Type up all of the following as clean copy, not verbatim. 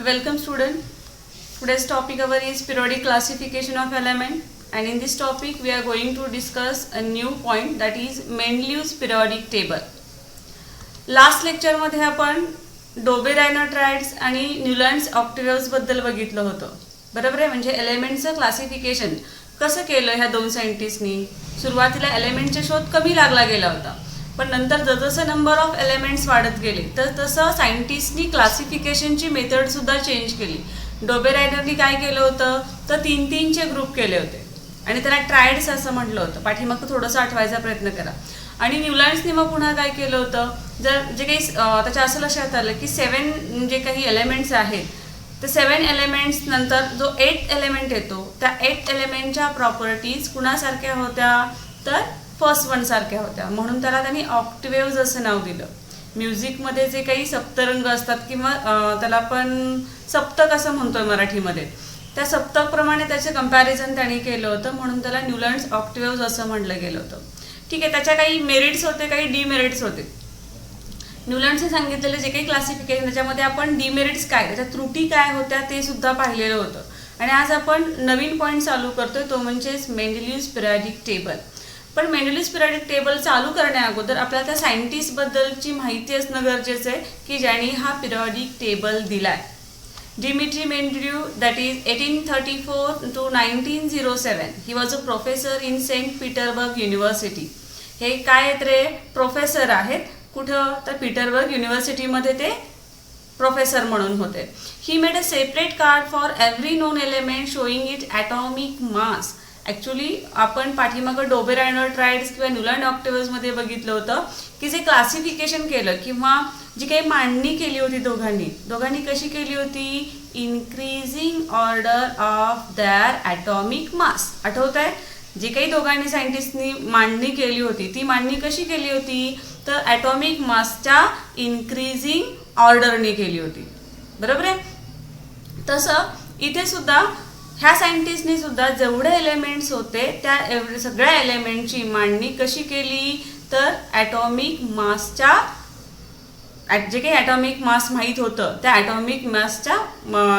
Welcome student. Today's topic our is periodic classification of element, and in this topic we are going to discuss a new point, that is Mendeleev's periodic table. Last lecture मध्ये आपण Dobereiner triads आणि Newlands ऑक्टेव्हज बद्दल बघितलं होतं. बरोबर आहे. म्हणजे एलिमेंटचं classification कसं केलं ह्या दोन सायंटिस्टनी. सुरुवातीला एलिमेंटचे शोध कमी लागला गेला होता, पण नंतर जसं नंबर ऑफ एलिमेंट्स वाढत गेले तसं सायंटिस्टनी क्लासिफिकेशनची मेथडसुद्धा चेंज केली. डोबेरायनरनी काय केलं होतं तर 3-3चे ग्रुप केले होते आणि त्याला ट्रायड्स असं म्हटलं होतं. पाठीमागं थोडंसं आठवायचा प्रयत्न करा. आणि न्यूलँड्सनी मग पुन्हा काय केलं होतं, जर जे काही त्याच्या असं लक्षात आलं की 7 जे काही एलिमेंट्स आहेत ते 7 एलिमेंट्स नंतर जो 8 एलिमेंट येतो त्या 8 एलिमेंटच्या प्रॉपर्टीज कुणासारख्या होत्या तर फर्स्ट वन सारख्या होत्या, म्हणून त्याला त्यांनी ऑक्टेव्हज असं नाव दिलं. म्युझिकमध्ये जे काही सप्तरंग असतात किंवा त्याला आपण सप्तक असं म्हणतोय मराठीमध्ये, त्या सप्तकप्रमाणे त्याचे कंपॅरिझन त्यांनी केलं होतं, म्हणून त्याला न्यूलँड्स ऑक्टेव्हज असं म्हटलं गेलं होतं. ठीक आहे. त्याच्या काही मेरिट्स होते, काही डीमेरिट्स होते. न्यूलँड्सने सांगितलेलं जे काही क्लासिफिकेशन त्याच्यामध्ये आपण डीमेरिट्स काय, त्याच्या त्रुटी काय होत्या ते सुद्धा पाहिलेलं होतं. आणि आज आपण नवीन पॉईंट चालू करतोय, तो म्हणजेच मेंडेलीव्हज पिरियॉडिक टेबल. पण मेंडेलीव्हज पिरियॉडिक टेबल चालू करण्याअगोदर आपल्याला त्या सायंटिस्टबद्दलची माहिती असणं गरजेचं आहे की ज्यांनी हा पिरियॉडिक टेबल दिलाय. Dimitri Mendeleev, that is 1834 to 1907. He was a professor in St. Petersburg University. हे काय आहेत रे, प्रोफेसर आहेत. कुठं तर पीटरबर्ग युनिव्हर्सिटीमध्ये ते प्रोफेसर म्हणून होते. He made a separate card for every non element showing it atomic mass. Actually आपण पाठीमागं डोबेरायनर ट्रायड्स किंवा न्यूलँड ऑक्टेव्हजमध्ये बघितलं होतं की जे क्लासिफिकेशन केलं किंवा जी काही मांडणी केली होती दोघांनी कशी केली होती, increasing order of their atomic mass. आठवत आहे, जे काही दोघांनी सायंटिस्टनी मांडणी केली होती ती मांडणी कशी केली होती तर ॲटॉमिक मासच्या इन्क्रीजिंग ऑर्डरने केली होती. बरोबर आहे. तसं इथे सुद्धा ह्या सायंटिस्टनी सुद्धा जेवढे एलिमेंट्स होते त्या सगळ्या एलिमेंटची मांडणी कशी केली तर ॲटॉमिक मासच्या जे काही ॲटॉमिक मास माहीत होतं त्या ॲटॉमिक मासच्या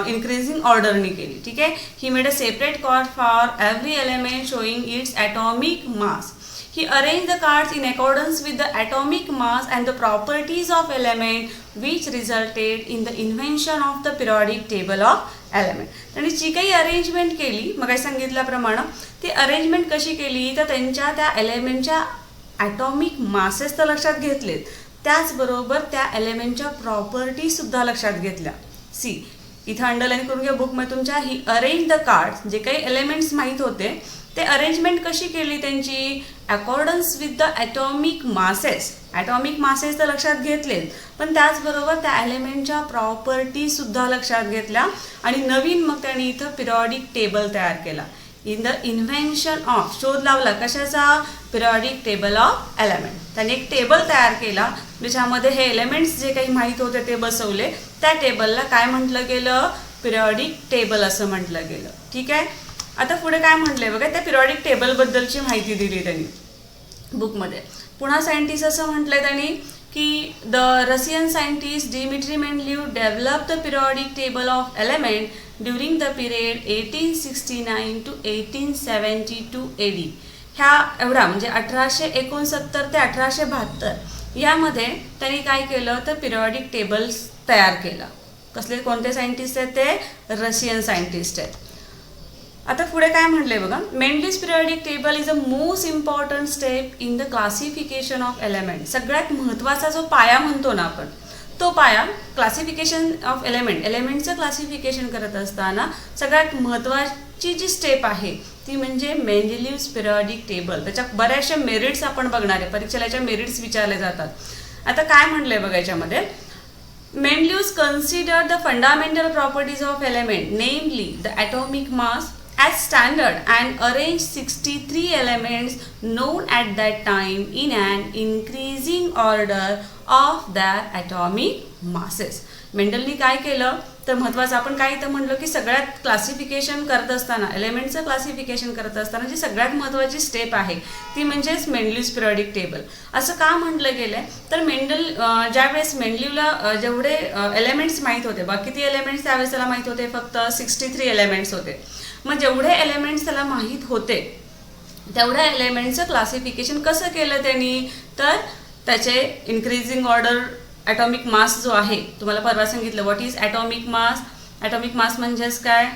इन्क्रीजिंग ऑर्डरने केली. ठीक आहे. He made a separate card for every element showing it's atomic mass. He arranged the cards in accordance with the atomic mass and the properties of element, which resulted in the invention of the periodic table of element. त्यांनी जी काही arrangement केली मग सांगितल्याप्रमाणे ती arrangement कशी केली तर त्यांच्या त्या एलिमेंटच्या ॲटॉमिक मासेस तर लक्षात घेतलेत, त्याचबरोबर त्या एलिमेंटच्या प्रॉपर्टी सुद्धा लक्षात घेतल्या. सी इथं अंडरलाईन करून घ्या बुकमध्ये तुमच्या. ही अरेंज द कार्ड्स, जे काही एलिमेंट्स माहीत होते ते अरेंजमेंट कशी केली त्यांची accordance with the atomic masses. Atomic masses तर लक्षात घेतलेत, पण त्याचबरोबर त्या एलिमेंटच्या प्रॉपर्टीसुद्धा लक्षात घेतल्या आणि नवीन मग त्यांनी इथं पिरियॉडिक टेबल तयार केला. इन द इन्व्हेन्शन ऑफ, शोध लावला कशाचा, पिरियॉडिक टेबल ऑफ एलिमेंट. त्यांनी एक टेबल तयार केला ज्याच्यामध्ये हे एलिमेंट्स जे काही माहीत होते ते बसवले. त्या टेबलला काय म्हटलं गेलं, पिरियॉडिक टेबल असं म्हटलं गेलं. ठीक आहे. आता पुढे काय म्हटलंय बघा, त्या पिरियॉडिक टेबलबद्दलची माहिती दिली त्यांनी बुकमध्ये. पुन्हा सायंटिस्ट असं म्हटलंय त्यांनी की the Russian scientist Dmitry Mendeleev develop the periodic table of element during the period 1869 to 1872 AD. ह्या एवढा म्हणजे 1869 ते 1872 यामध्ये त्यांनी काय केलं तर पिरियॉडिक टेबल्स तयार केलं. कसले, कोणते सायंटिस्ट आहेत ते रशियन सायंटिस्ट आहेत. आता पुढे काय म्हटलंय बघा, Mendeleev's periodic table is a most important step in the classification of element. सगळ्यात महत्त्वाचा जो पाया म्हणतो ना आपण, तो पाया क्लासिफिकेशन ऑफ एलिमेंटचं क्लासिफिकेशन करत असताना सगळ्यात महत्त्वाची जी स्टेप आहे ती म्हणजे मेंडलीव्हज पिरियॉडिक टेबल. त्याच्या बऱ्याचशा मेरिट्स आपण बघणार आहे, परीक्षेला याच्या मेरिट्स विचारले जातात. आता काय म्हटलंय बघा याच्यामध्ये, Mendeleev considered the fundamental properties of element, namely the atomic mass, as standard and arranged 63 elements known at that time in an increasing order of their atomic masses. मेंडलनी काय केलं तर महत्त्वाचं आपण काय इथं म्हणलं की सगळ्यात क्लासिफिकेशन करत असताना एलिमेंटचं क्लासिफिकेशन करत असताना जी सगळ्यात महत्त्वाची स्टेप आहे ती म्हणजेच मेंडलीव्स पिरियॉडिक टेबल. असं का म्हटलं गेलं आहे तर मेंडल ज्यावेळेस मेंडलीवला जेवढे एलिमेंट्स माहीत होते, बाकी किती एलिमेंट्स त्यावेळेस त्याला माहीत होते, फक्त 63 एलिमेंट्स होते. मग जेवढे एलिमेंट्स त्याला माहीत होते तेवढ्या एलिमेंटचं क्लासिफिकेशन कसं केलं त्यांनी तर त्याचे इन्क्रीजिंग ऑर्डर ॲटॉमिक मास जो आहे, तुम्हाला परवा सांगितलं what is atomic mass. Atomic mass म्हणजेच काय,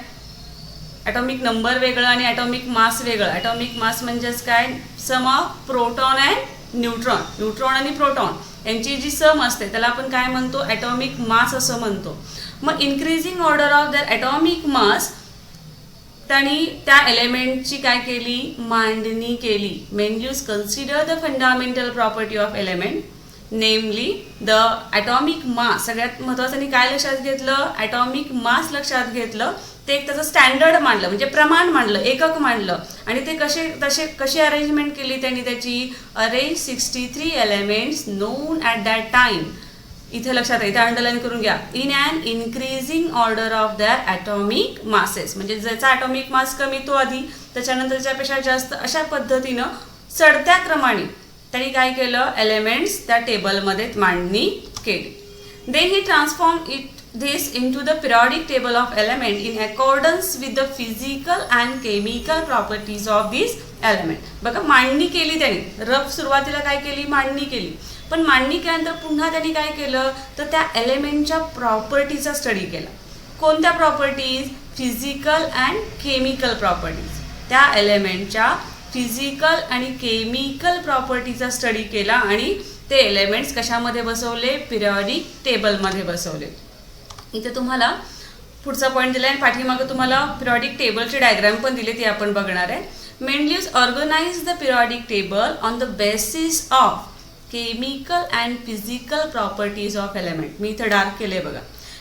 ॲटॉमिक नंबर वेगळं आणि ॲटॉमिक मास वेगळं. ॲटॉमिक मास म्हणजेच काय, sum of proton and neutron. Neutron आणि प्रोटॉन यांची जी सम असते त्याला आपण काय म्हणतो, ॲटॉमिक मास असं म्हणतो. मग increasing order of that atomic mass त्यांनी त्या एलिमेंटची काय केली, मांडणी केली. Mendeleev's consider the fundamental property of element namely the atomic mass. सगळ्यात महत्त्वाचं काय लक्षात घेतलं, ॲटॉमिक मास लक्षात घेतलं. ते एक त्याचं स्टँडर्ड मांडलं, म्हणजे प्रमाण मांडलं, एकक मांडलं. आणि ते कशी अरेंजमेंट केली त्यांनी त्याची, arrange 63 elements known at that time. इथे लक्षात आहे, इथे अंडरलाईन करून घ्या, in and increasing order of their atomic masses. म्हणजे ज्याचा ॲटॉमिक मास कमी तो आधी, त्याच्यानंतर त्याच्यापेक्षा जास्त, अशा पद्धतीनं चढत्या क्रमाने त्यांनी काय केलं, एलिमेंट्स त्या टेबलमध्ये मांडणी केली. Then he transform this into the periodic table of element in accordance with the physical and chemical properties of this element. बघा मांडणी केली त्यांनी, रफ सुरुवातीला काय केली, मांडणी केली. पण मांडणी केल्यानंतर पुन्हा त्यांनी काय केलं तर त्या एलिमेंटच्या प्रॉपर्टीचा स्टडी केला. कोणत्या properties, physical and chemical properties. त्या एलिमेंटच्या फिजिकल आणि केमिकल प्रॉपर्टीचा स्टडी केला आणि ते एलिमेंट्स कशामध्ये बसवले, पिरियॉडिक टेबलमध्ये बसवले. इथे तुम्हाला पुढचा पॉईंट दिला आहे, पाठीमागं तुम्हाला पिरियॉडिक टेबलची डायग्राम पण दिली, ती आपण बघणार आहे. Mendeleev's organise the periodic table on the basis of chemical and physical properties of element. मी इथं डार्क केले बघा.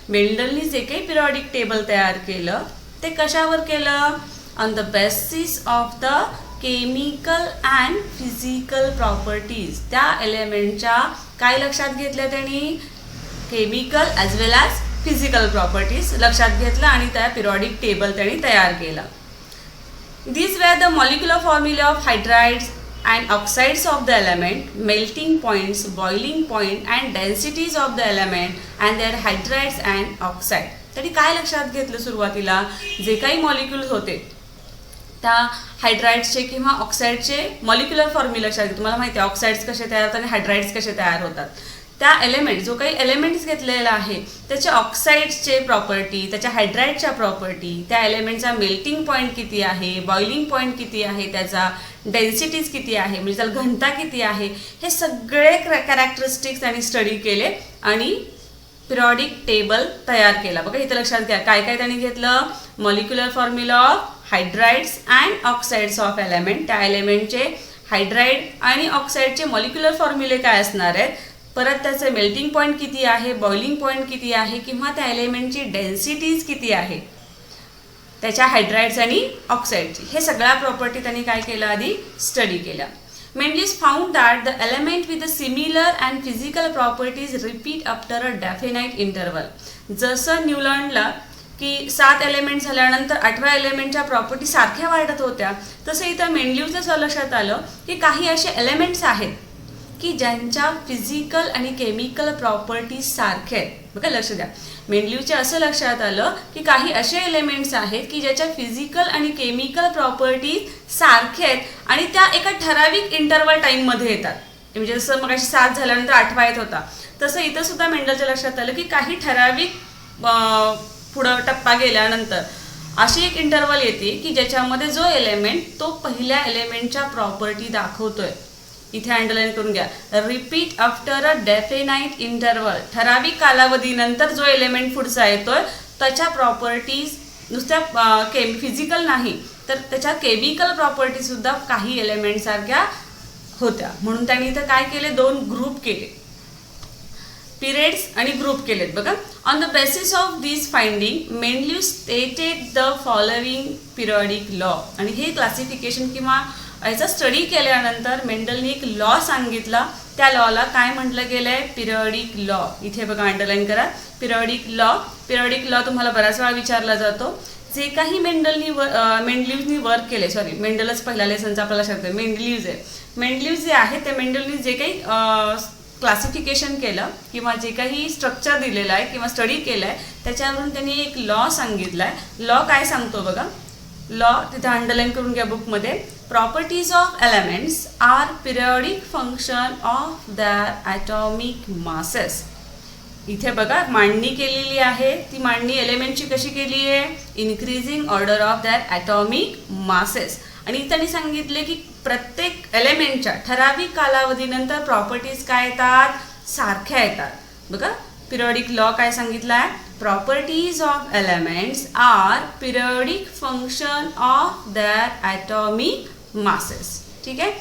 मेंडलनी जे काही पिरियॉडिक टेबल तयार केलं ते कशावर केलं, on the basis of the chemical and physical properties. त्या एलिमेंटच्या काय लक्षात घेतल्या त्यांनी, केमिकल ॲज वेल ॲज फिजिकल प्रॉपर्टीज लक्षात घेतलं आणि त्या पिरियॉडिक टेबल त्यांनी तयार केला. These were the molecular formula of hydrides and oxides of the element, melting points, boiling point and densities of the element and their hydrides and oxide. तरी काय लक्षात घेतलं, सुरुवातीला जे काही मॉलिक्युल्स होते त्या हायड्राइड्सचे किंवा ऑक्साईडचे मॉलिक्युलर फॉर्म्युला लक्षात घेतलं. तुम्हाला माहिती आहे ऑक्साईड्स कसे तयार होतात आणि हायड्राइड्स कसे तयार होतात. त्या एलिमेंट जो काही एलिमेंट्स घेतलेला आहे त्याच्या ऑक्साईड्सचे प्रॉपर्टी, त्याच्या हायड्राइडच्या प्रॉपर्टी, त्या एलिमेंटचा मेल्टिंग पॉईंट किती आहे, बॉइलिंग पॉईंट किती आहे, त्याचा डेन्सिटीज किती आहे, म्हणजे त्याला घनता किती आहे, हे सगळे कॅरेक्टरिस्टिक्स त्यांनी स्टडी केले आणि पिरियॉडिक टेबल तयार केला. बघा इथं लक्षात घ्या काय काय त्यांनी घेतलं, molecular formula of hydrides and oxides of element. त्या एलिमेंटचे हायड्राइड आणि ऑक्साईडचे मॉलिक्युलर फॉर्म्युले काय असणार आहेत, परत त्याचे मेल्टिंग पॉईंट किती आहे, बॉइलिंग पॉईंट किती आहे, किंवा त्या एलिमेंटची डेन्सिटीज किती आहे त्याच्या हायड्राइड्स आणि ऑक्साईडची, हे सगळ्या प्रॉपर्टी त्यांनी काय केलं, आधी स्टडी केल्या. Mendeleev's found that the element with the similar and physical properties repeat after a definite interval. जसं न्यूलँडला की 7 एलिमेंट झाल्यानंतर 8व्या एलिमेंटच्या प्रॉपर्टी सारख्या वाढत होत्या, तसं इथं मेंडलीव्सच्या लक्षात आलं की काही असे एलिमेंट्स आहेत की ज्यांच्या फिजिकल आणि केमिकल प्रॉपर्टीज सारख्या आहेत. बघा लक्ष द्या, मेंडलीव्सच्या असं लक्षात आलं की काही असे एलिमेंट्स आहेत की ज्याच्या फिजिकल आणि केमिकल प्रॉपर्टीज सारख्या आहेत आणि त्या एका ठराविक इंटरवल टाईममध्ये येतात. म्हणजे जसं मग 7 झाल्यानंतर 8वा येत होता, तसं इथं सुद्धा मेंडलच्या लक्षात आलं की काही ठराविक पुढं टप्पा गेल्यानंतर अशी एक इंटरवल येते की ज्याच्यामध्ये जो एलिमेंट तो पहिल्या एलिमेंटच्या प्रॉपर्टी दाखवतोय. इथे अंडरलाईन करून घ्या, repeat after a definite interval. ठराविक कालावधीनंतर जो एलिमेंट पुढचा येतोय त्याच्या प्रॉपर्टीज नुसत्या फिजिकल नाही तर त्याच्या केमिकल प्रॉपर्टी सुद्धा काही एलिमेंट सारख्या होत्या. म्हणून त्यांनी इथं काय केले, 2 ग्रुप केले, पिरियड्स आणि ग्रुप केलेत. बघा, on the basis of this finding Mendeleev stated the following periodic law. आणि हे क्लासिफिकेशन किंवा याचा स्टडी केल्यानंतर मेंडलने एक लॉ सांगितला त्या लॉला काय म्हटलं गेलं आहे? Periodic law. इथे बघा अंडरलाईन करा, पिरियॉडिक लॉ. पिरियॉडिक लॉ तुम्हाला बऱ्याच वेळा विचारला जातो. जे काही मेंडलिव्हनी वर्क केले, सॉरी मेंडलच पहिल्या लेसनचा आपल्याला लक्षात आहे, मेंडलिव्ज आहे. मेंडलिव्ज जे आहे ते मेंडलनी जे काही क्लासिफिकेशन केलं किंवा जे काही स्ट्रक्चर दिलेलं आहे किंवा स्टडी केलं आहे त्याच्यावरून त्यांनी एक लॉ सांगितला आहे. लॉ काय सांगतो बघा, लॉ तिथे अंडरलाईन करून घ्या बुकमध्ये. Properties of elements are periodic function of their atomic masses. इथे बघा मांडणी केलेली आहे, ती मांडणी एलिमेंटची कशी केली आहे? Increasing order of their atomic masses. आणि त्यांनी सांगितले की प्रत्येक एलिमेंटच्या ठराविक कालावधीनंतर प्रॉपर्टीज काय येतात? सारख्या येतात. बघा पिरियॉडिक लॉ काय सांगितला आहे? Properties of elements are periodic function of their atomic masses. ठीक आहे.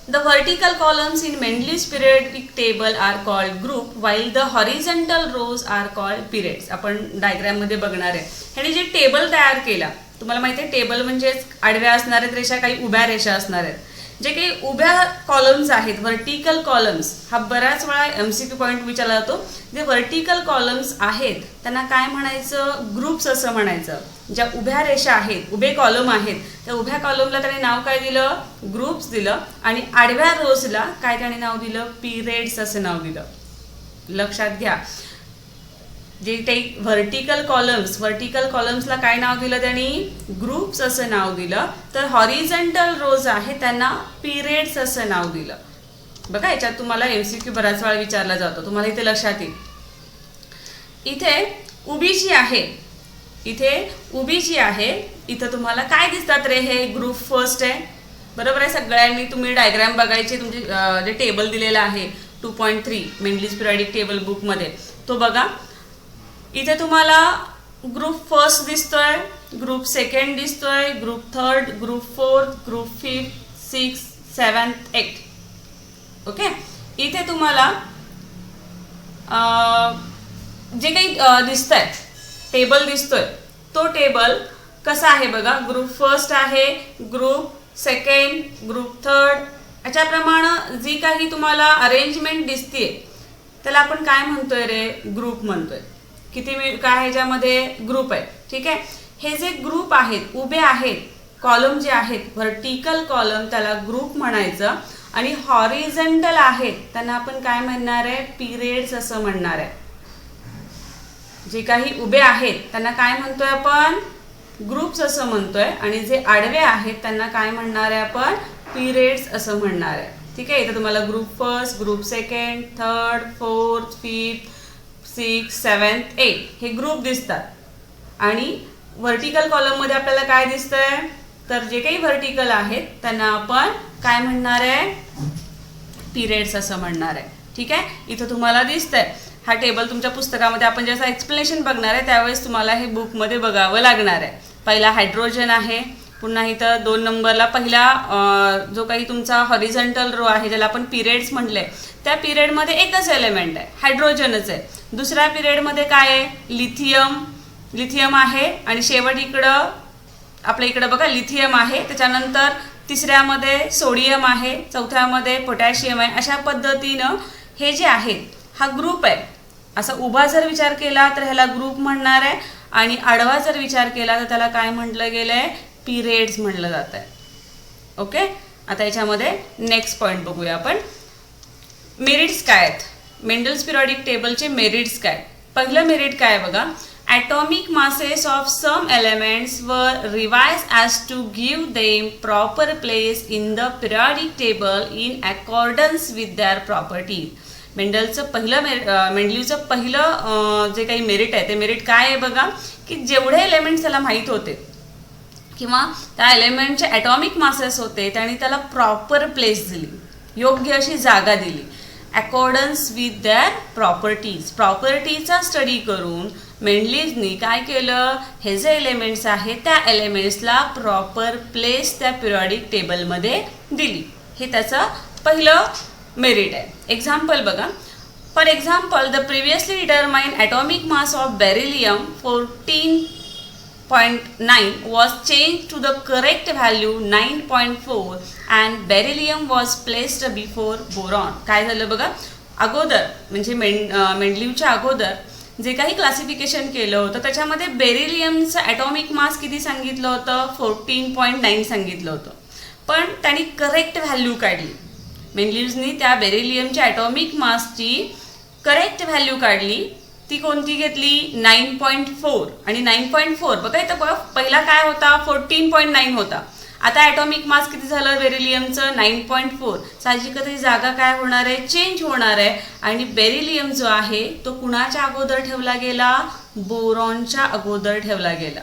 The vertical columns in Mendeleev's periodic table are called group while the horizontal rows are called periods. आपण डायग्राम मध्ये बघणार आहे. ह्याने जे टेबल तयार केला, तुम्हाला माहिती आहे टेबल म्हणजे आडव्या असणार आहेत रेषा, काही उभ्या रेषा असणार आहेत. जे काही उभ्या कॉलम्स आहेत, व्हर्टिकल कॉलम्स, हा बऱ्याच वेळा MCQ पॉईंट विचारला जातो. जे व्हर्टिकल कॉलम्स आहेत त्यांना काय म्हणायचं? ग्रुप्स असं म्हणायचं. ज्या उभ्या रेषा आहेत, उभे कॉलम आहेत, त्या उभ्या कॉलमला त्याने नाव काय दिलं? ग्रुप्स दिलं. आणि आडव्या रोजला काय त्याने नाव दिलं? पिरियड्स असं नाव दिलं. लक्षात घ्या, जे काही व्हर्टिकल कॉलम्सला काय नाव दिलं त्यांनी? ग्रुप्स असं नाव दिलं. तर हॉरिझॉन्टल रोज आहे त्यांना पिरियड्स असं नाव दिलं. बघा याच्यात तुम्हाला MCQ बराच वेळा विचारला जातो, तुम्हाला इथे लक्षात येईल. इथे उभी जी आहे, इथं तुम्हाला काय दिसतात रे? हे ग्रुप फर्स्ट आहे, बरोबर आहे. सगळ्यांनी तुम्ही डायग्राम बघायचे, तुमचे जे टेबल दिलेला आहे 2.3 मेंडलीज पिरियॉडिक टेबल बुकमध्ये तो बघा. इथे तुम्हाला ग्रुप फर्स्ट दिसतोय, ग्रुप सेकंड दिसतोय, group third, group fourth, group fifth, 6, 7, 8. Okay. इथे तुम्हाला जे काही दिसतंय टेबल दिसतोय तो टेबल कसा आहे बघा. ग्रुप फर्स्ट आहे, ग्रुप सेकंड, ग्रुप थर्ड, याच्याप्रमाणे जी काही तुम्हाला अरेंजमेंट दिसते त्याला आपण काय म्हणतोय रे? ग्रुप म्हणतोय. किती काय ह्याच्यामध्ये ग्रुप आहे. ठीक आहे. हे जे ग्रुप आहेत, उभे आहेत कॉलम जे आहेत, व्हर्टिकल कॉलम त्याला ग्रुप म्हणायचं. आणि हॉरिझॉन्टल आहेत त्यांना आपण काय म्हणणार आहे? पिरियड्स असं म्हणणार आहे. जे काही उभे आहेत त्यांना काय म्हणतोय आपण? ग्रुप्स असं म्हणतोय. आणि जे आडवे आहेत त्यांना काय म्हणणार आहे आपण? पिरियड्स असं म्हणणार आहे. ठीक आहे. इथं तुम्हाला group first, group second, third, fourth, fifth, 6, 7, 8 हे ग्रुप दिसतात. आणि व्हर्टिकल कॉलममध्ये आपल्याला काय दिसतंय? तर जे काही व्हर्टिकल आहेत त्यांना आपण काय म्हणणार आहे? पिरियड्स असं म्हणणार आहे. ठीक आहे. इथं तुम्हाला दिसतंय हा टेबल तुमच्या पुस्तकामध्ये आपण जसं एक्सप्लेनेशन बघणार आहे त्यावेळेस तुम्हाला हे बुकमध्ये बघावं लागणार आहे. पहिला हायड्रोजन आहे, पुन्हा इथं 2 नंबरला पहिला जो काही तुमचा हॉरिझॉन्टल रो आहे ज्याला आपण पिरियड्स म्हटले, त्या पिरियडमध्ये एकच एलिमेंट आहे, हायड्रोजनच आहे. दुसऱ्या पिरियडमध्ये काय आहे? लिथियम आहे. आणि शेवट इकडं आपल्या इकडं बघा लिथियम आहे. त्याच्यानंतर तिसऱ्यामध्ये सोडियम आहे, चौथ्यामध्ये पोटॅशियम आहे. अशा पद्धतीनं हे जे आहे हा ग्रुप आहे. असा उभा जर विचार केला तर ह्याला ग्रुप म्हणणार आहे. आणि आडवा जर विचार केला तर त्याला काय म्हटलं गेलं आहे? पिरियड्स म्हटलं जात आहे. ओके. आता याच्यामध्ये नेक्स्ट पॉईंट बघूया आपण. मेरिट्स काय आहेत? मेंडल्स पिरियॉडिक टेबलचे मेरिट्स काय? पहिलं मेरिट काय बघा. atomic masses of some elements were revised as to give them proper place in the periodic table in accordance with their properties. मेंडलचं मेंडलीवचं पहिलं जे काही मेरिट आहे ते मेरिट काय आहे बघा, की जेवढे एलिमेंट्स त्याला माहीत होते किंवा त्या एलिमेंटचे ॲटॉमिक मासेस होते त्यांनी त्याला प्रॉपर प्लेस दिली, योग्य अशी जागा दिली. अकॉर्डन्स विथ दॅर प्रॉपर्टीचा स्टडी करून मेंडलीवनी काय केलं? हे जे एलिमेंट्स आहेत त्या एलिमेंट्सला प्रॉपर प्लेस त्या पिरियॉडिक टेबलमध्ये दिली. हे त्याचं पहिलं मेरिट आहे. एक्झाम्पल बघा. For example the previously determined atomic mass of beryllium 14.9 was changed to the correct value 9.4 and beryllium was placed before boron. काय झालं बघा, अगोदर म्हणजे मेंडलीवच्या अगोदर जे काही क्लासिफिकेशन केलं होतं त्याच्यामध्ये बेरिलियमचं ॲटॉमिक मास किती सांगितलं होतं, 14.9 सांगितलं होतं. पण त्यांनी करेक्ट व्हॅल्यू काढली. मेंडलीव्सनी त्या बेरिलियमच्या ॲटॉमिक मासची करेक्ट व्हॅल्यू काढली. ती कोणती घेतली, 9.4. आणि 9.4 बघा इथं बघा, पहिला काय होता 14.9 होता. आता ॲटॉमिक मास किती झालं बेरिलियमचं, 9.4. साहजिकच ही जागा काय होणार आहे, चेंज होणार आहे. आणि बेरिलियम जो आहे तो कुणाच्या अगोदर ठेवला गेला, बोरॉनच्या अगोदर ठेवला गेला.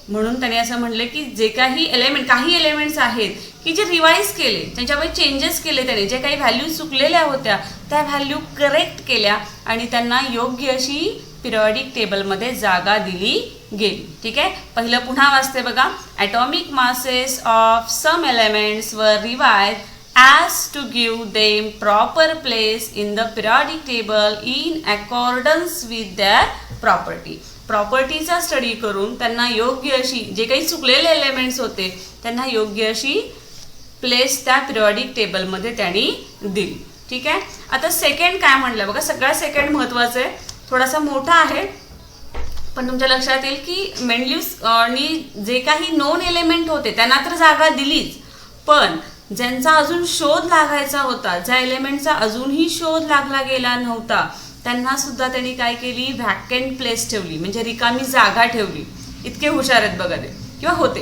म्हणून त्याने असं म्हणलं की जे काही एलिमेंट्स आहेत की जे रिवाईज केले, त्यांच्यामध्ये चेंजेस केले, त्याने जे काही व्हॅल्यू चुकलेल्या होत्या त्या व्हॅल्यू करेक्ट केल्या आणि त्यांना योग्य अशी पिरियॉडिक टेबलमध्ये जागा दिली गेली. ठीक आहे, पहिलं पुन्हा वाचते बघा. Atomic masses of some elements वर revise as to give them proper place in the periodic table in accordance with their property. प्रॉपर्टीचा स्टडी करून त्यांना योग्य अशी, जे काही चुकलेले एलिमेंट्स होते त्यांना योग्य अशी प्लेस त्या पिरियॉडिक टेबलमध्ये त्यांनी दिली. ठीक आहे, आता सेकंड काय म्हटलं बघा, सगळ्यात सेकंड महत्त्वाचं आहे, थोडासा मोठा आहे पण तुमच्या लक्षात येईल की मेंडलीव्सनी जे काही नोन एलिमेंट होते त्यांना तर जागा दिलीच, पण ज्यांचा अजून शोध लागायचा होता, ज्या एलिमेंटचा अजूनही शोध लागला गेला नव्हता त्यांना सुद्धा त्यांनी काय केली, व्हॅकंट प्लेस ठेवली, म्हणजे रिकामी जागा ठेवली. इतके हुशार आहेत बघा ते किंवा होते.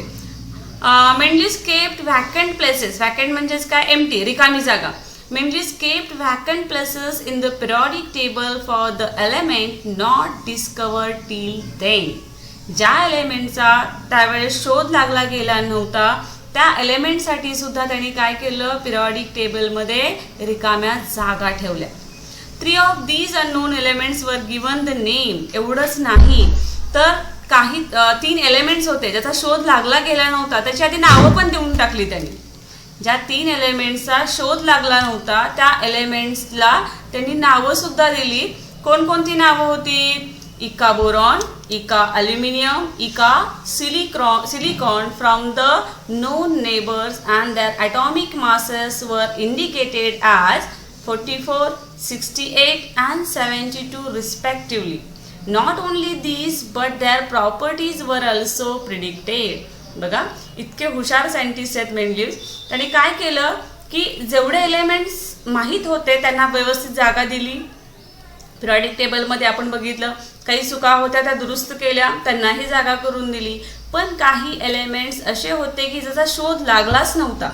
Mendeleev's kept vacant places. Vacant म्हणजेच काय, एम्प्टी, रिकामी जागा. Mendeleev's kept vacant places in the periodic table for the element not discovered till then. ज्या एलिमेंटचा त्यावेळेस शोध लागला गेला नव्हता त्या एलिमेंटसाठी सुद्धा त्यांनी काय केलं, पिरियॉडिक टेबलमध्ये रिकाम्या जागा ठेवल्या. 3 of these unknown elements were given the name. एवढंच नाही तर काही 3 एलिमेंट्स होते ज्याचा शोध लागला गेला नव्हता, त्याची आधी नावं पण देऊन टाकली त्यांनी. ज्या 3 एलिमेंट्सचा शोध लागला नव्हता त्या एलिमेंट्सला त्यांनी नावं सुद्धा दिली. कोणकोणती नावं होती, इका बोरॉन, इका अल्युमिनियम, इका silicon from the known neighbors and their atomic masses were indicated as 44, 68 and 72 respectively. Not only these but their properties were also predicted. बघा इतके हुशार सायंटिस्ट आहेत मेंडलीव्स. त्यांनी काय केलं की जेवढे एलिमेंट्स माहीत होते त्यांना व्यवस्थित जागा दिली. पिरियॉडिक टेबलमध्ये आपण बघितलं काही चुका होत्या त्या दुरुस्त केल्या, त्यांनाही जागा करून दिली. पण काही एलिमेंट्स असे होते की ज्याचा शोध लागलाच नव्हता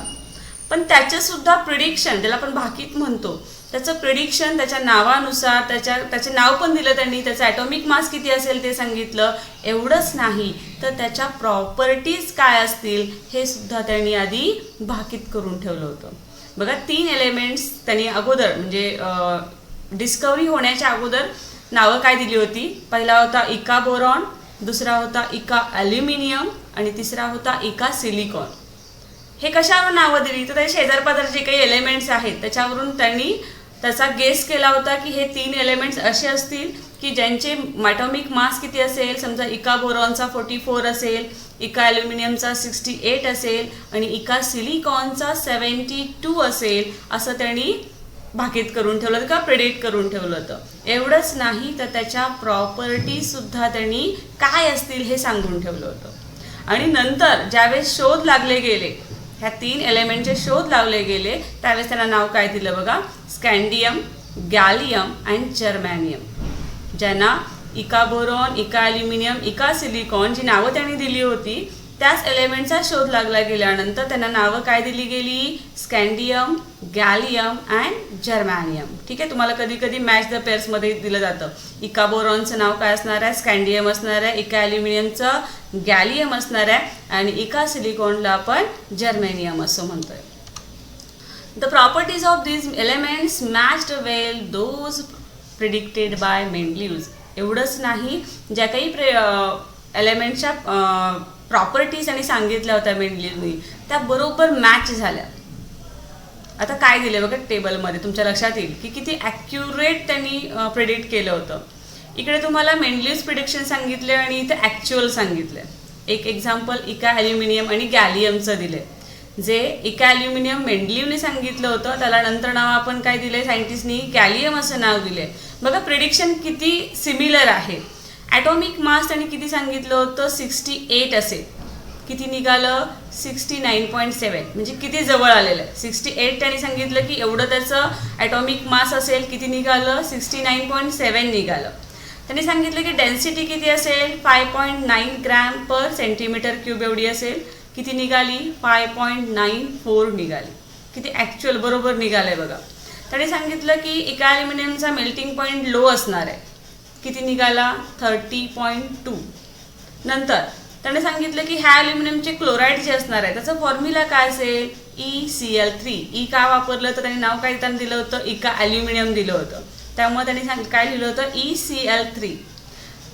पण त्याचे सुद्धा प्रिडिक्शन, ज्याला आपण भाकीत म्हणतो, त्याचं प्रिडिक्शन त्याच्या नावानुसार त्याचे नाव पण दिलं त्यांनी, त्याचा ॲटॉमिक मास किती असेल ते सांगितलं. एवढंच नाही तर त्याच्या प्रॉपर्टीज काय असतील हे सुद्धा त्यांनी आधी भाकीत करून ठेवलं होतं. बघा 3 एलिमेंट्स त्यांनी अगोदर म्हणजे डिस्कवरी होण्याच्या अगोदर नावं काय दिली होती. पहिला होता इका बोरॉन, दुसरा होता इका ॲल्युमिनियम आणि तिसरा होता इका सिलिकॉन. हे कशावर नावं दिली तर त्या शेजारपाजार जे काही एलिमेंट्स आहेत त्याच्यावरून त्यांनी त्याचा गेस केला होता की हे 3 एलिमेंट्स असे असतील की ज्यांचे ॲटॉमिक मास किती असेल. समजा इका बोरॉनचा 44 असेल, इका ॲल्युमिनियमचा 68 असेल आणि इका सिलिकॉनचा 72 असेल, असं त्यांनी भाकीत करून ठेवलं होतं का प्रेडिक्ट करून ठेवलं होतं. एवढंच नाही तर त्याच्या प्रॉपर्टीसुद्धा त्यांनी काय असतील हे सांगून ठेवलं होतं. आणि नंतर ज्यावेळेस शोध लागले गेले, ह्या 3 एलिमेंटचे शोध लावले गेले त्यावेळेस त्यांना नाव काय दिलं बघा, स्कँडियम, गॅलियम अँड जर्मॅनियम. ज्यांना इका बोरॉन, इका ॲल्युमिनियम, इका सिलिकॉन जी नावं त्यांनी दिली होती त्याच एलिमेंटचा शोध लागला गेल्यानंतर त्यांना नावं काय दिली गेली, स्कँडियम, गॅलियम अँड जर्मॅनियम. ठीक आहे, तुम्हाला कधी कधी मॅच द पेअर्समध्ये दिलं जातं. इका बोरॉनचं नाव काय असणार आहे, स्कँडियम असणार आहे, इका ॲल्युमिनियमचं गॅलियम असणार आहे आणि इका सिलिकॉनला आपण जर्मेनियम असं म्हणतोय. The properties of these elements matched well those predicted by Mendeleev's. एवढंच नाही, ज्या काही एलिमेंटच्या प्रॉपर्टीज आणि सांगितल्या होत्या मेंडलीव्हनी त्या बरोबर मॅच झाल्या. आता काय दिले बघा टेबलमध्ये तुमच्या लक्षात येईल की किती ॲक्युरेट त्यांनी प्रिडिक्ट केलं होतं. इकडे तुम्हाला मेंडलीव्स प्रिडिक्शन सांगितले आणि इथे ॲक्च्युअल सांगितले. एक एक्झाम्पल इका ॲल्युमिनियम आणि गॅलियमचं दिले. जे इका ॲल्युमिनियम मेंडलीवने सांगितलं होतं त्याला नंतर नाव आपण काय दिले सायंटिस्टनी गॅलियम असं नाव दिले. बघा प्रिडिक्शन किती सिमिलर आहे. ॲटॉमिक मास त्यांनी किती सांगितलं होतं 68 असेल, किती निघालं 69.7 म्हणजे किती जवळ आलेलं आहे. 68 त्यांनी सांगितलं की एवढं त्याचं ॲटॉमिक मास असेल, किती निघालं 69.7 निघालं. त्यांनी सांगितलं की डेन्सिटी किती असेल 5.9 ग्रॅम पर सेंटीमीटर क्यूब एवढी असेल, किती निघाली 5.94 निघाली. किती ॲक्च्युअल बरोबर निघालं आहे बघा. त्यांनी सांगितलं की इका ॲल्युमिनियमचा मेल्टिंग पॉईंट लो असणार आहे, किती निघाला 30.2. नंतर त्याने सांगितलं की ह्या ॲल्युमिनियमचे क्लोराईड जे असणार आहे त्याचं फॉर्म्युला काय असेल ECl3. ई का वापरलं तर त्यांनी नाव काय त्यांनी दिलं होतं इका ॲल्युमिनियम दिलं होतं, त्यामुळे त्यांनी काय लिहिलं होतं ECl3.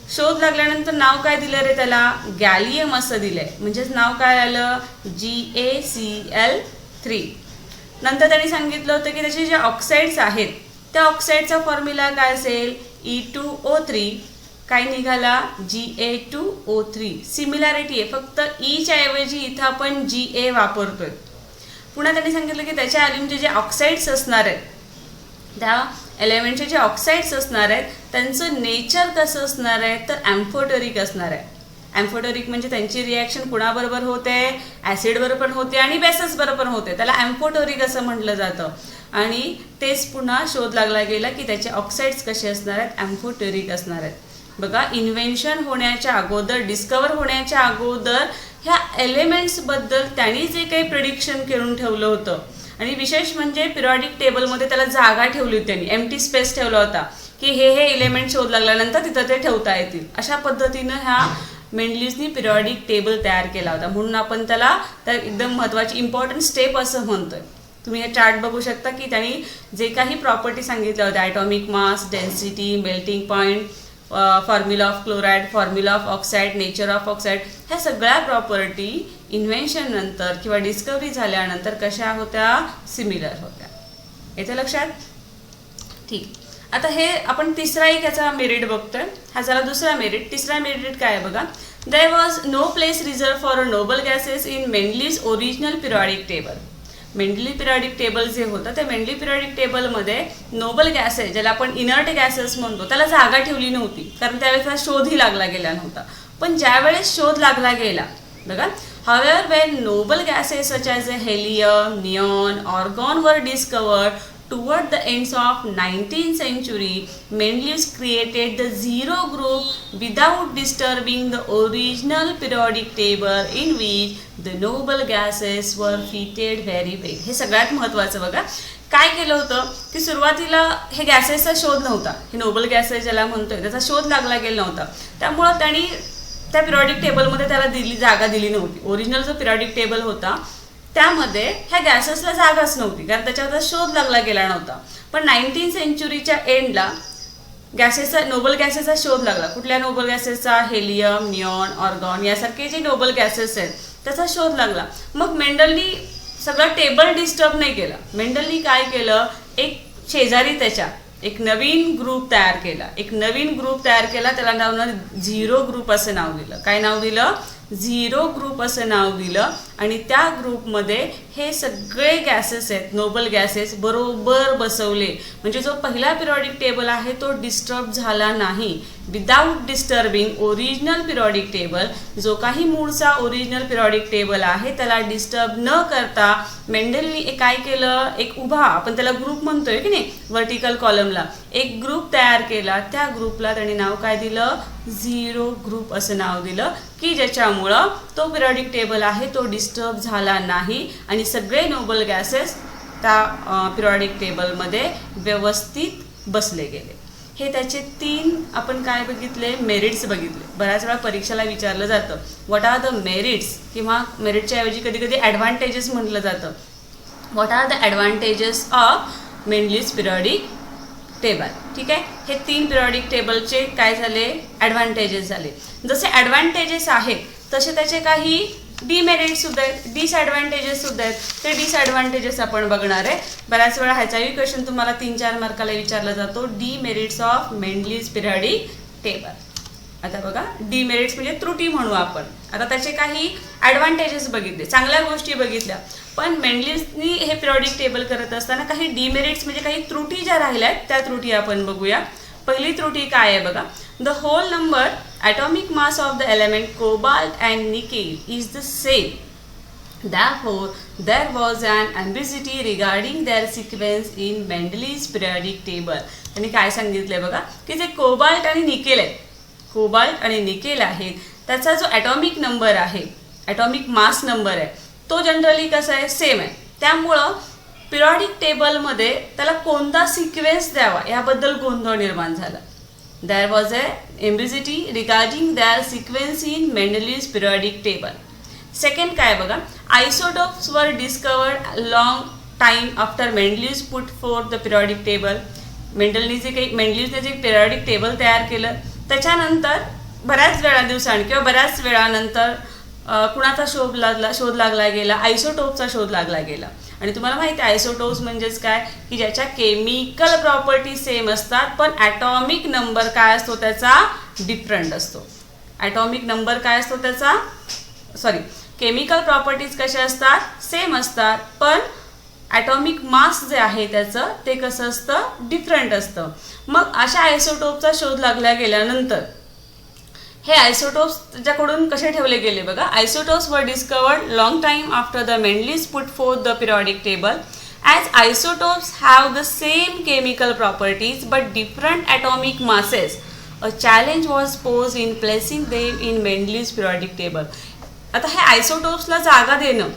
शोध लागल्यानंतर नाव काय दिलं रे त्याला गॅलियम असं दिलंय, म्हणजेच नाव काय आलं GaCl3. नंतर त्यांनी सांगितलं होतं की त्याचे जे ऑक्साईड्स आहेत त्या ऑक्साईडचा फॉर्म्युला काय असेल E2O3, काय निघाला Ga2O3. सिमिलॅरिटी आहे, फक्त ईच्या ऐवजी इथं आपण Ga वापरतोय. पुन्हा त्यांनी सांगितलं की त्याच्या ॲल्युमिनियमचे जे ऑक्साईड्स असणार आहेत त्या एलिमेंटचे जे ऑक्साईड्स असणार आहेत त्यांचं नेचर कसं असणार आहे तर ॲम्फोटेरिक असणार आहे. ॲम्फोटेरिक म्हणजे त्यांची रिॲक्शन कुणाबरोबर होते ॲसिडबरोबर होते आणि बेससबरोबर होते, त्याला ॲम्फोटेरिक असं म्हटलं जातं. आणि तेच पुन्हा शोध लागला गेला की त्याचे ऑक्साईड्स कसे असणार आहेत ॲम्फोटेरिक असणार आहेत. बघा इन्व्हेन्शन होण्याच्या अगोदर डिस्कवर होण्याच्या अगोदर ह्या एलिमेंट्सबद्दल त्यांनी जे काही प्रिडिक्शन करून ठेवलं होतं आणि विशेष म्हणजे पिरियॉडिक टेबलमध्ये त्याला जागा ठेवली होती, त्यांनी एम्प्टी स्पेस ठेवला होता की हे एलिमेंट शोध लागल्यानंतर तिथं ते ठेवता येतील. अशा पद्धतीनं ह्या मेंडलीव्सनी पिरियॉडिक टेबल तयार केला होता, म्हणून आपण त्याला तर एकदम महत्त्वाची इम्पॉर्टंट स्टेप असं म्हणतोय. तुम्ही हे चार्ट बघू शकता की त्यांनी जे काही प्रॉपर्टी सांगितल्या होत्या atomic mass, density, melting point, formula of chloride, formula of oxide, nature of oxide, ह्या सगळ्या प्रॉपर्टी इन्व्हेन्शन नंतर किंवा डिस्कवरी झाल्यानंतर कशा होत्या सिमिलर होत्या. येते लक्षात? ठीक. आता हे आपण तिसरा एक ह्याचा मेरिट बघतोय. हा झाला दुसरा मेरिट. तिसरा मेरिट काय आहे बघा. There was no place reserve for noble gases in Mendeleev's original periodic table. Mendeleev periodic table जे होतं त्या मेंडली पिरियॉडिक टेबलमध्ये नोबल गॅसेस ज्याला आपण इनर्ट गॅसेस म्हणतो त्याला जागा ठेवली नव्हती, कारण त्यावेळेस शोधही लागला गेला नव्हता. पण ज्यावेळेस शोध लागला गेला बघा, however when noble gases such as helium, neon, argon were discovered toward the ends of 19th century, Mendeleev created the zero group without disturbing the original periodic table in which the noble gases were fitted very well. हे सगळ्यात महत्त्वाचं बघा. काय केलं होतं की सुरुवातीला हे गॅसेसचा शोध नव्हता, हे नोबल गॅसेस ज्याला म्हणतोय त्याचा शोध लागला गेला नव्हता, त्यामुळं त्यांनी त्या पिरियॉडिक टेबलमध्ये त्याला जागा दिली नव्हती. ओरिजिनल जो पिरियॉडिक टेबल होता त्यामध्ये ह्या गॅसेसला जागाच नव्हती, कारण त्याच्यावर शोध लागला गेला नव्हता. पण 19th सेंचुरीच्या एंडला नोबल गॅसेसचा शोध लागला. कुठल्या नोबल गॅसेसचा? हेलियम, निऑन, ऑर्गॉन यासारखे जे नोबल गॅसेस आहेत त्याचा शोध लागला. मग मेंडलनी सगळं टेबल डिस्टर्ब नाही केलं. मेंडलनी काय केलं, एक शेजारी त्याच्या एक नवीन ग्रुप तयार केला. त्याला नाव झिरो ग्रुप असं नाव दिलं. काय नाव दिलं? झिरो ग्रुप असं नाव दिलं. आणि त्या ग्रुपमध्ये हे सगळे गॅसेस आहेत नोबल गॅसेस बरोबर बसवले. म्हणजे जो पहिला पिरियॉडिक टेबल आहे तो डिस्टर्ब झाला नाही. Without disturbing original periodic table, जो काही मूळचा ओरिजिनल पिरियॉडिक टेबल आहे त्याला डिस्टर्ब न करता मेंडलनी काय केलं, एक उभा, आपण त्याला ग्रुप म्हणतोय की नाही, वर्टिकल कॉलमला एक ग्रुप तयार केला. त्या ग्रुपला त्यांनी नाव काय दिलं? झिरो ग्रुप असं नाव दिलं, की ज्याच्यामुळं तो पिरियॉडिक टेबल आहे तो डिस्टर्ब झाला नाही आणि सगळे नोबल गॅसेस त्या पिरियॉडिक टेबलमध्ये व्यवस्थित बसले गेले. हे त्याचे 3 आपण काय बघितले, मेरिट्स बघितले. बऱ्याच वेळा परीक्षेला विचारलं जातं व्हॉट आर द मेरिट्स, किंवा मेरिटच्या ऐवजी कधी कधी ॲडव्हान्टेजेस म्हटलं जातं. What are the advantages of Mendeleev's periodic table. ठीक आहे, हे 3 पिरियॉडिक टेबलचे काय झाले, ॲडव्हान्टेजेस झाले. जसे ॲडव्हान्टेजेस आहेत तसे त्याचे काही डिमेरिट्स सुद्धा आहेत, डिसॲडव्हान्टेजेस सुद्धा आहेत. ते डिसॲडव्हान्टेजेस आपण बघणार आहे. बऱ्याच वेळा ह्याचाही क्वेश्चन तुम्हाला 3-4 मार्काला विचारला जातो, demerits of Mendeleev's periodic table. आता बघा, डिमेरिट्स म्हणजे त्रुटी म्हणू आपण. आता त्याचे काही ॲडव्हान्टेजेस बघितले, चांगल्या गोष्टी बघितल्या. पण मेंडलीव्हनी हे पिरियॉडिक टेबल करत असताना काही डिमेरिट्स म्हणजे काही त्रुटी ज्या राहिल्या आहेत त्या त्रुटी आपण बघूया. पहिली त्रुटी काय आहे बघा. The whole number atomic mass of the element cobalt and nickel is the same. Therefore, there was an ambiguity regarding their sequence in Mendeleev's periodic table. त्यांनी काय सांगितलंय बघा की जे कोबाल्ट आणि निकेल आहे, कोबाल्ट आणि निकेल आहेत त्याचा जो ॲटॉमिक नंबर आहे, ॲटॉमिक मास नंबर आहे तो जनरली कसा आहे, सेम आहे. त्यामुळं पिरियॉडिक टेबलमध्ये त्याला कोणता सिक्वेन्स द्यावा याबद्दल गोंधळ निर्माण झाला. There was an ambiguity regarding their sequence in Mendeleev's periodic table. Second काय बघा. Isotopes were discovered long time after Mendeleev put forth the periodic table. मेंडलीव्हने जे पिरियॉडिक टेबल तयार केलं त्याच्यानंतर बऱ्याच दिवसांनी किंवा बऱ्याच वेळानंतर कुणाचा शोध लागला गेला, आयसोटोपचा शोध लागला गेला. आणि तुम्हाला माहिती आहे आयसोटोप्स म्हणजेच काय की ज्याच्या केमिकल प्रॉपर्टी सेम असतात पण ॲटॉमिक नंबर काय असतो त्याचा डिफरंट असतो. ॲटॉमिक नंबर काय असतो त्याचा केमिकल प्रॉपर्टीज कशा असतात, सेम असतात पण ॲटॉमिक मास जे आहे त्याचं ते कसं असतं, डिफरंट असतं. मग अशा आयसोटोपचा शोध लागला गेल्यानंतर हे आयसोटोप्स त्याच्याकडून कसे ठेवले गेले बघा. Isotopes were discovered long time after the Mendeleev put forth the periodic table. As isotopes have the same chemical properties but different atomic masses, a challenge was pose in placing them in Mendeleev periodic table. आता हे आयसोटोप्सला जागा देणं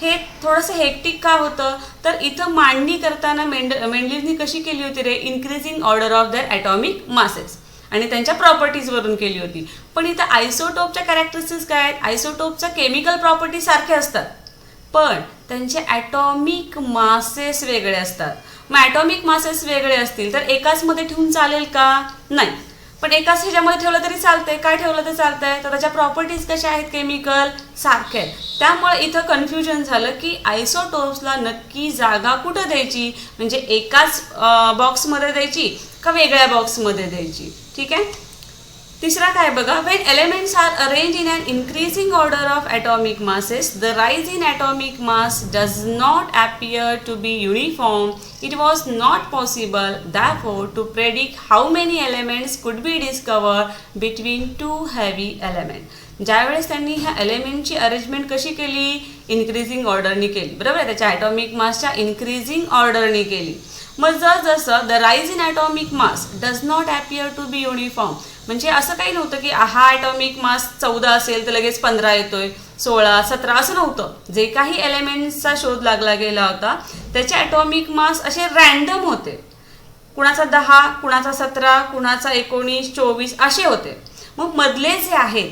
हे थोडंसं hectic का होतं, तर इथं मांडणी करताना मेंडलीव्हनी कशी केली होती रे, increasing order of their atomic masses आणि त्यांच्या प्रॉपर्टीजवरून केली होती. पण इथं आयसोटोपच्या कॅरेक्टरिस्टिक्स काय आहेत, आयसोटोपच्या केमिकल प्रॉपर्टी सारख्या असतात पण त्यांचे ॲटॉमिक मासेस वेगळे असतात. मग ॲटॉमिक मासेस वेगळे असतील तर एकाच मध्ये ठेवून चालेल का, नाही. पण एकाच ह्याच्यामध्ये ठेवलं तरी चालतंय. काय ठेवलं तर चालतंय, तर त्याच्या प्रॉपर्टीज कशा आहेत, केमिकल सारखे आहेत. त्यामुळे इथं कन्फ्युजन झालं की आयसोटोप्सला नक्की जागा कुठं द्यायची, म्हणजे एकाच बॉक्समध्ये द्यायची का वेगळ्या बॉक्समध्ये द्यायची. ठीक आहे. तिसरा काय बघा. When elements are arrange in an increasing order of atomic masses the rise in atomic mass does not appear to be uniform. It was not possible therefore to predict how many elements could be discovered between two heavy elements. ज्यावेळेस त्यांनी ह्या एलिमेंटची arrangement कशी केली, increasing ऑर्डरनी केली. बरोबर आहे, त्याच्या atomic मासच्या increasing ऑर्डरनी केली. मग जसं the rise in atomic mass does not appear to be uniform, म्हणजे असं काही नव्हतं की हा ॲटॉमिक मास 14 असेल तर लगेच 15 येतोय, 16, 17 असं नव्हतं. जे काही एलिमेंट्सचा शोध लागला गेला होता त्याचे ॲटॉमिक मास असे रँडम होते. कुणाचा 10, कुणाचा 17, कुणाचा 19, 24 असे होते. मग मधले जे आहेत,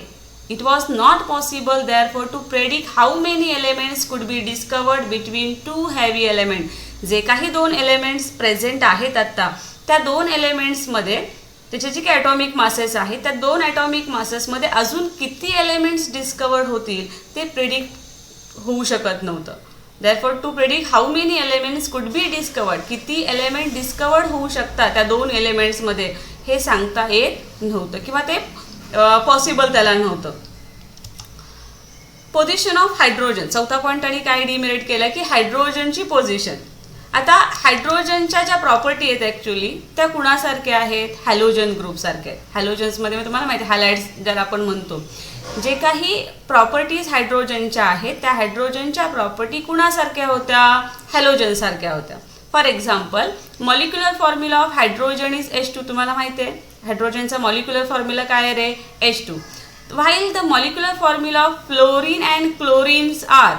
it was not possible therefore to predict how many elements could be discovered between two heavy element. जे काही दोन एलिमेंट्स प्रेझेंट आहेत आत्ता त्या दोन एलिमेंट्समध्ये त्याचे जे काही ॲटॉमिक मासेस आहेत त्या दोन ॲटॉमिक मासेसमध्ये अजून किती एलिमेंट्स डिस्कवर्ड होतील ते प्रेडिक्ट होऊ शकत नव्हतं. Therefore to predict how many elements could be discovered, किती एलिमेंट डिस्कवर्ड होऊ शकतात त्या दोन एलिमेंट्समध्ये हे सांगता येत नव्हतं किंवा ते पॉसिबल त्याला नव्हतं. पोझिशन ऑफ हायड्रोजन, चौथा पॉईंट आणि काय डिमेरिट केलं की हायड्रोजनची पोझिशन. आता हायड्रोजनच्या ज्या प्रॉपर्टी आहेत ॲक्च्युली त्या कुणासारख्या आहेत, हॅलोजन ग्रुपसारख्या आहेत. हॅलोजन्समध्ये मी तुम्हाला माहिती आहे हॅलाइड्स ज्याला आपण म्हणतो. जे काही प्रॉपर्टीज हायड्रोजनच्या आहेत त्या हायड्रोजनच्या प्रॉपर्टी कुणासारख्या होत्या, हॅलोजनसारख्या होत्या. For example molecular formula of hydrogen is H2. तुम्हाला माहिती आहे हायड्रोजनचा मॉलिक्युलर फॉर्म्युला काय आहे रे, H2. While the molecular formula of fluorine and chlorines are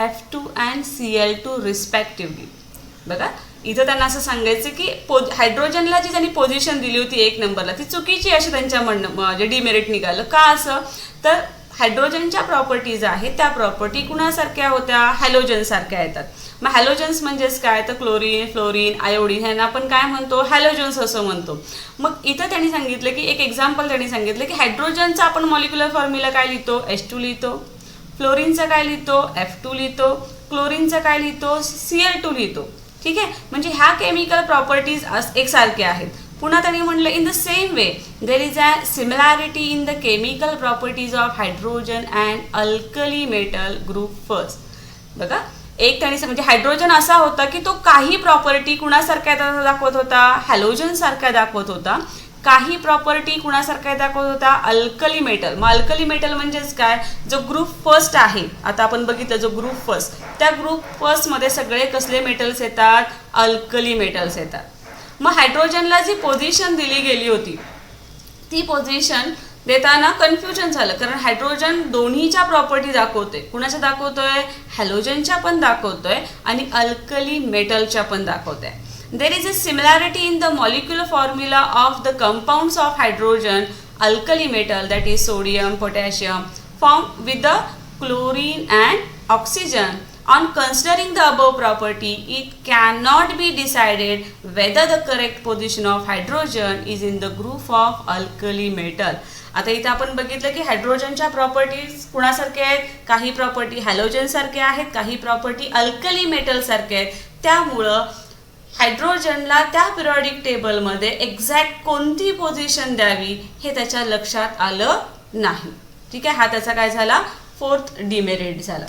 F2 and Cl2 respectively. बघा इथं त्यांना असं सांगायचं की हायड्रोजनला जी त्यांनी पोझिशन दिली होती 1 नंबरला ती चुकीची अशी त्यांच्या म्हणणं जे डिमेरिट निघालं. का असं, तर हायड्रोजनच्या प्रॉपर्टीज आहेत त्या प्रॉपर्टी कुणासारख्या होत्या, हॅलोजनसारख्या येतात. मग हॅलोजन्स म्हणजेच काय, तर क्लोरीन, फ्लोरीन, आयोडीन ह्यांना आपण काय म्हणतो, हॅलोजन्स असं म्हणतो. मग इथं त्यांनी सांगितलं की एक एक्झाम्पल त्यांनी सांगितलं की हायड्रोजनचा आपण मॉलिक्युलर फॉर्म्युला काय लिहितो, H2 लिहितो. फ्लोरीनचा काय लिहितो, F2 लिहितो. क्लोरीनचा काय लिहितो, Cl2 लिहितो. ठीक आहे, म्हणजे ह्या केमिकल प्रॉपर्टीज एकसारख्या आहेत. पुन्हा त्यांनी म्हटलं in the same way there is a similarity in the chemical properties of hydrogen and alkali metal group first. बघा एक त्यांनी म्हणजे हायड्रोजन असा होता की तो काही प्रॉपर्टी कुणासारख्या दाखवत होता, हॅलोजन सारख्या दाखवत होता. काही प्रॉपर्टी कुणासारख्या दाखवत होता, अल्कली मेटल. मग अल्कली मेटल म्हणजेच काय, जो ग्रुप फर्स्ट आहे, आता आपण बघितलं जो ग्रुप फर्स्ट, त्या ग्रुप फर्स्टमध्ये सगळे कसले मेटल्स येतात, अल्कली मेटल्स येतात. मग हायड्रोजनला जी पोझिशन दिली गेली होती ती पोझिशन देताना कन्फ्युजन झालं, कारण हायड्रोजन दोन्हीच्या प्रॉपर्टी दाखवतोय. कुणाच्या दाखवतोय, हॅलोजनच्या पण दाखवतोय आणि अल्कली मेटलच्या पण दाखवतोय. There is a similarity in the molecular formula of the compounds of hydrogen alkali metal, that is sodium, potassium, formed with the chlorine and oxygen. On considering the above property, it cannot be decided whether the correct position of hydrogen is in the group of alkali metal. आता इथे आपण बघितलं की हायड्रोजनच्या properties कुणासारखे आहेत, काही property halogen सारखे आहेत, काही प्रॉपर्टी अल्कली मेटल सारखे आहेत. त्यामुळं हायड्रोजनला त्या पिरियॉडिक टेबलमध्ये एक्झॅक्ट कोणती पोझिशन द्यावी हे त्याच्या लक्षात आलं नाही. ठीक आहे, हा त्याचा काय झाला, फोर्थ डिमेरिट झाला.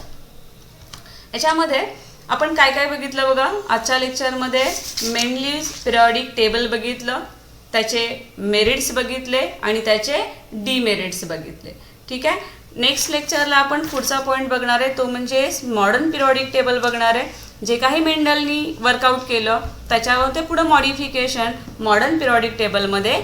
याच्यामध्ये आपण काय काय बघितलं बघा, आजच्या लेक्चरमध्ये मेनलीव्ज पिरियॉडिक टेबल बघितलं, त्याचे मेरिट्स बघितले आणि त्याचे डिमेरिट्स बघितले. ठीक आहे, नेक्स्ट लेक्चरला आपण पुढचा पॉईंट बघणार आहे, तो म्हणजे मॉडर्न पिरियॉडिक टेबल बघणार आहे. जे काही मेंडलनी वर्कआउट केलं त्याच्यावर ते पुढं मॉडिफिकेशन मॉडर्न पिरियॉडिक टेबलमध्ये